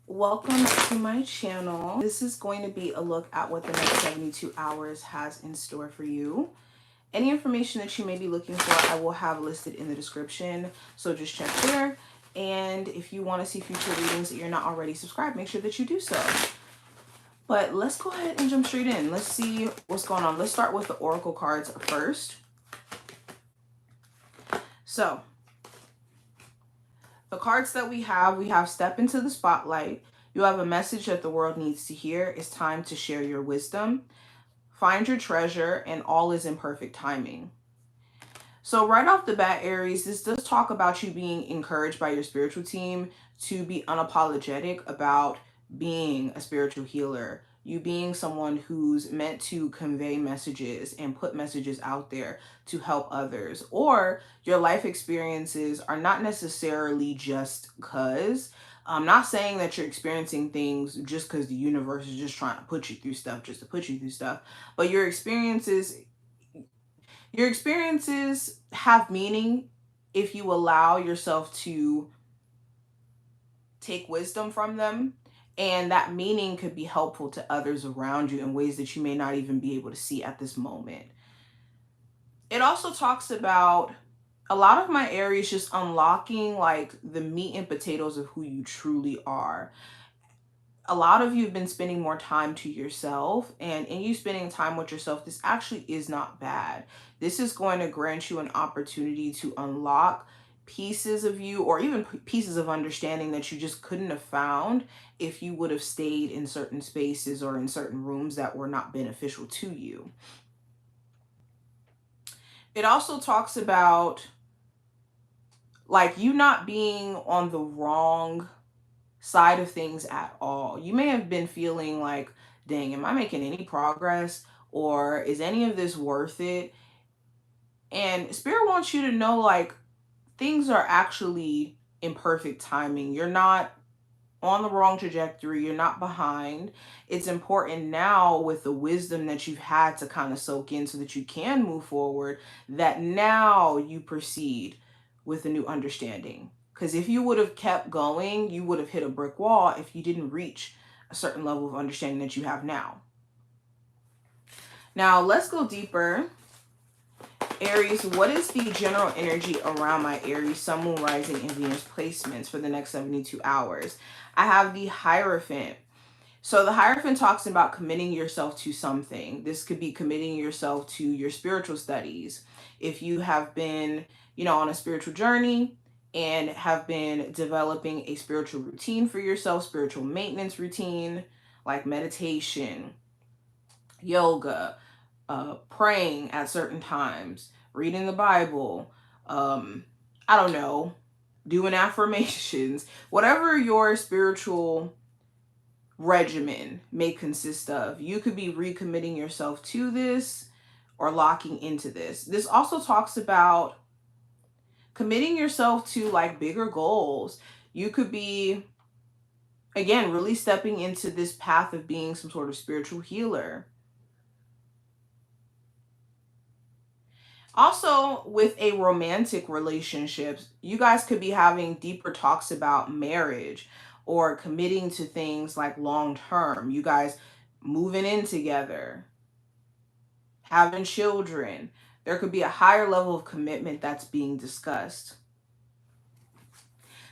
Welcome to my channel. This is going to be a look at what the next 72 hours has in store for you. Any information that you may be looking for, I will have listed in the description. So just check there. And if you want to see future readings that you're not already subscribed, make sure that you do so. But let's go ahead and jump straight in. Let's see what's going on. Let's start with the Oracle cards first. So the cards that we have Step into the Spotlight. You have a message that the world needs to hear. It's time to share your wisdom. Find your treasure, and all is in perfect timing. So right off the bat, Aries, this does talk about you being encouraged by your spiritual team to be unapologetic about being a spiritual healer. You being someone who's meant to convey messages and put messages out there to help others. Or your life experiences are not necessarily just because. I'm not saying that you're experiencing things just because the universe is just trying to put you through stuff just to put you through stuff. But your experiences have meaning if you allow yourself to take wisdom from them, and that meaning could be helpful to others around you in ways that you may not even be able to see at this moment. It also talks about a lot of my Aries just unlocking like the meat and potatoes of who you truly are. A lot of you have been spending more time to yourself, and in you spending time with yourself, this actually is not bad. This is going to grant you an opportunity to unlock pieces of you, or even pieces of understanding that you just couldn't have found if you would have stayed in certain spaces or in certain rooms that were not beneficial to you. It also talks about like you not being on the wrong side of things at all. You may have been feeling like, dang, am I making any progress? Or is any of this worth it? And Spirit wants you to know like things are actually in perfect timing. You're not on the wrong trajectory. You're not behind. It's important now, with the wisdom that you've had to kind of soak in so that you can move forward, that now you proceed with a new understanding. Because if you would have kept going, you would have hit a brick wall if you didn't reach a certain level of understanding that you have now. Now, let's go deeper. Aries, what is the general energy around my Aries, Sun, Moon, Rising, and Venus placements for the next 72 hours? I have the Hierophant. So the Hierophant talks about committing yourself to something. This could be committing yourself to your spiritual studies. If you have been, on a spiritual journey and have been developing a spiritual routine for yourself, spiritual maintenance routine, like meditation, yoga, praying at certain times, reading the Bible, I don't know, doing affirmations, whatever your spiritual regimen may consist of, you could be recommitting yourself to this or locking into this. This also talks about committing yourself to like bigger goals. You could be, again, really stepping into this path of being some sort of spiritual healer. Also, with a romantic relationship, you guys could be having deeper talks about marriage or committing to things like long term. You guys moving in together, having children. There could be a higher level of commitment that's being discussed.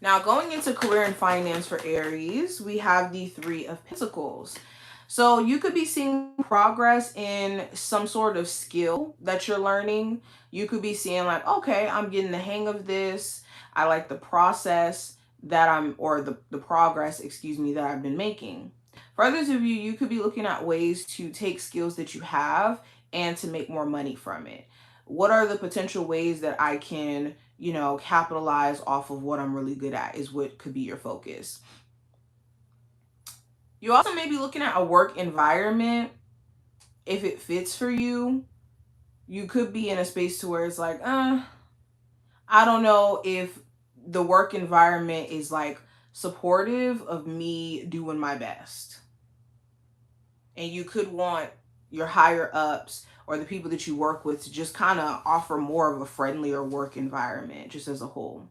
Now, going into career and finance for Aries, we have the Three of Pentacles. So you could be seeing progress in some sort of skill that you're learning. You could be seeing like, okay, I'm getting the hang of this. I like the process that or the progress, excuse me, that I've been making. For others of you, you could be looking at ways to take skills that you have and to make more money from it. What are the potential ways that I can, capitalize off of what I'm really good at is what could be your focus. You also may be looking at a work environment. If it fits for you, you could be in a space to where it's like, I don't know if the work environment is like supportive of me doing my best. And you could want your higher ups or the people that you work with to just kind of offer more of a friendlier work environment just as a whole.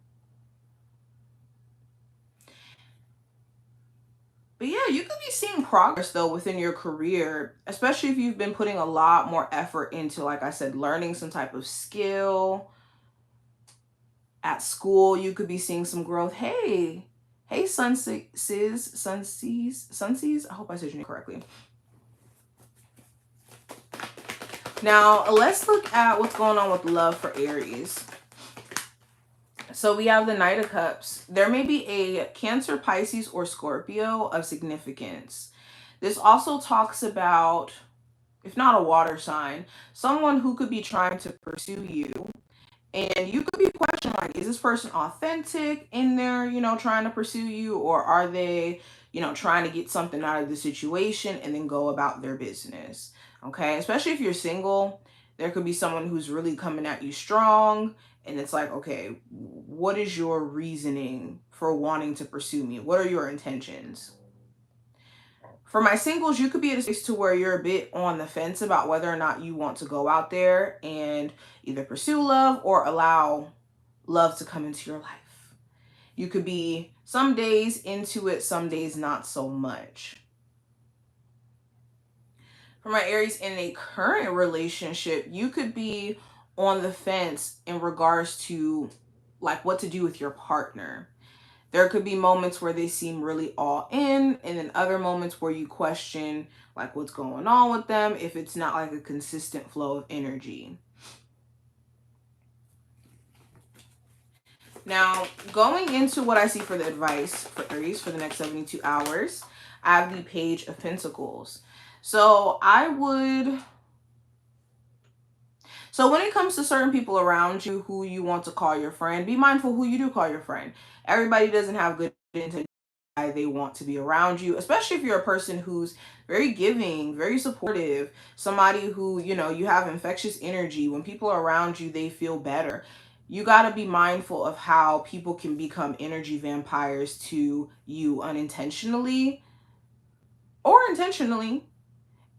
But yeah, you could be seeing progress though within your career, especially if you've been putting a lot more effort into, like I said, learning some type of skill. At school, you could be seeing some growth. Hey, Sunseas. I hope I said your name correctly. Now, let's look at what's going on with love for Aries. So we have the Knight of Cups. There may be a Cancer, Pisces, or Scorpio of significance. This also talks about, if not a water sign, someone who could be trying to pursue you. And you could be questioning, like, is this person authentic in their, trying to pursue you? Or are they, trying to get something out of the situation and then go about their business? Okay. Especially if you're single, there could be someone who's really coming at you strong. And it's like, okay, what is your reasoning for wanting to pursue me? What are your intentions? For my singles, you could be at a space to where you're a bit on the fence about whether or not you want to go out there and either pursue love or allow love to come into your life. You could be some days into it, some days not so much. For my Aries, in a current relationship, you could be on the fence in regards to like what to do with your partner. There could be moments where they seem really all in, and then other moments where you question like what's going on with them if it's not like a consistent flow of energy. Now, going into what I see for the advice for Aries for the next 72 hours, I have the Page of Pentacles. So when it comes to certain people around you who you want to call your friend, be mindful who you do call your friend. Everybody doesn't have good intentions. They want to be around you, especially if you're a person who's very giving, very supportive, somebody who, you have infectious energy. When people are around you, they feel better. You got to be mindful of how people can become energy vampires to you unintentionally or intentionally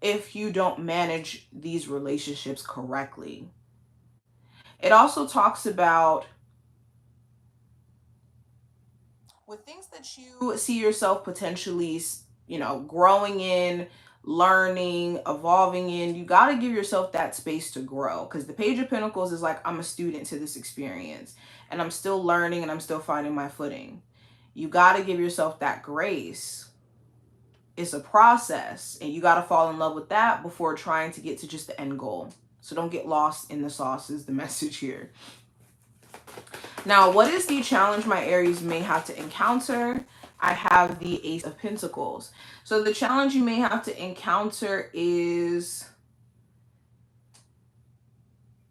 if you don't manage these relationships correctly. It also talks about with things that you see yourself potentially, growing in, learning, evolving in, you got to give yourself that space to grow, because the Page of Pentacles is like, I'm a student to this experience and I'm still learning and I'm still finding my footing. You got to give yourself that grace. It's a process and you got to fall in love with that before trying to get to just the end goal. So don't get lost in the sauce is the message here. Now, what is the challenge my Aries may have to encounter? I have the Ace of Pentacles. So the challenge you may have to encounter is,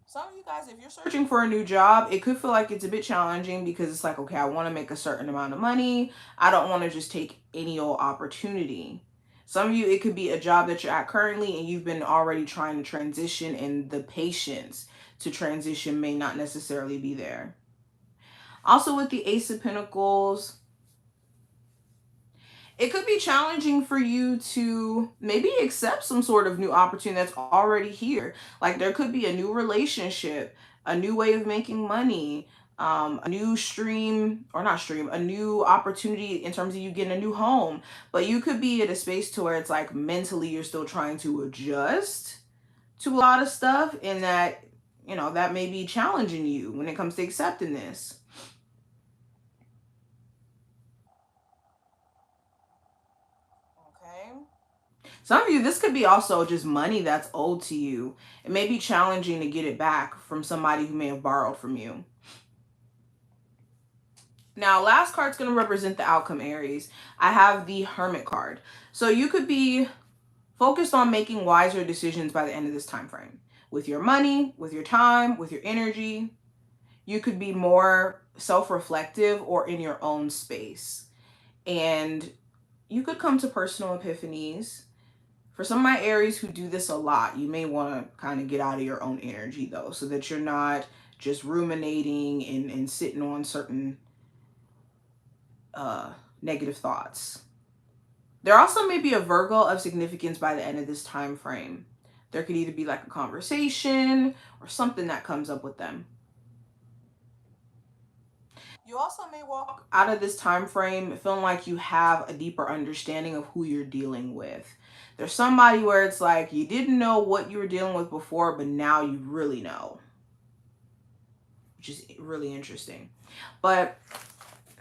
some of you guys, if you're searching for a new job, it could feel like it's a bit challenging because it's like, okay, I want to make a certain amount of money. I don't want to just take any old opportunity. Some of you, it could be a job that you're at currently and you've been already trying to transition, and the patience to transition may not necessarily be there. Also with the Ace of Pentacles, it could be challenging for you to maybe accept some sort of new opportunity that's already here. Like there could be a new relationship, a new way of making money, a new a new opportunity in terms of you getting a new home. But you could be at a space to where it's like mentally you're still trying to adjust to a lot of stuff, and that, that may be challenging you when it comes to accepting this. Okay. Some of you, this could be also just money that's owed to you. It may be challenging to get it back from somebody who may have borrowed from you. Now, last card's going to represent the outcome, Aries. I have the Hermit card. So you could be focused on making wiser decisions by the end of this time frame. With your money, with your time, with your energy. You could be more self-reflective or in your own space. And you could come to personal epiphanies. For some of my Aries who do this a lot, you may want to kind of get out of your own energy though, so that you're not just ruminating and sitting on certain negative thoughts. There also may be a Virgo of significance by the end of this time frame. There could either be like a conversation or something that comes up with them. You also may walk out of this time frame feeling like you have a deeper understanding of who you're dealing with. There's somebody where it's like you didn't know what you were dealing with before, but now you really know, which is really interesting. But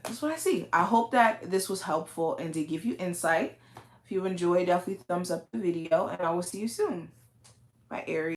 that's what I see. I hope that this was helpful and did give you insight. If you enjoyed, definitely thumbs up the video, and I will see you soon. Bye, Aries.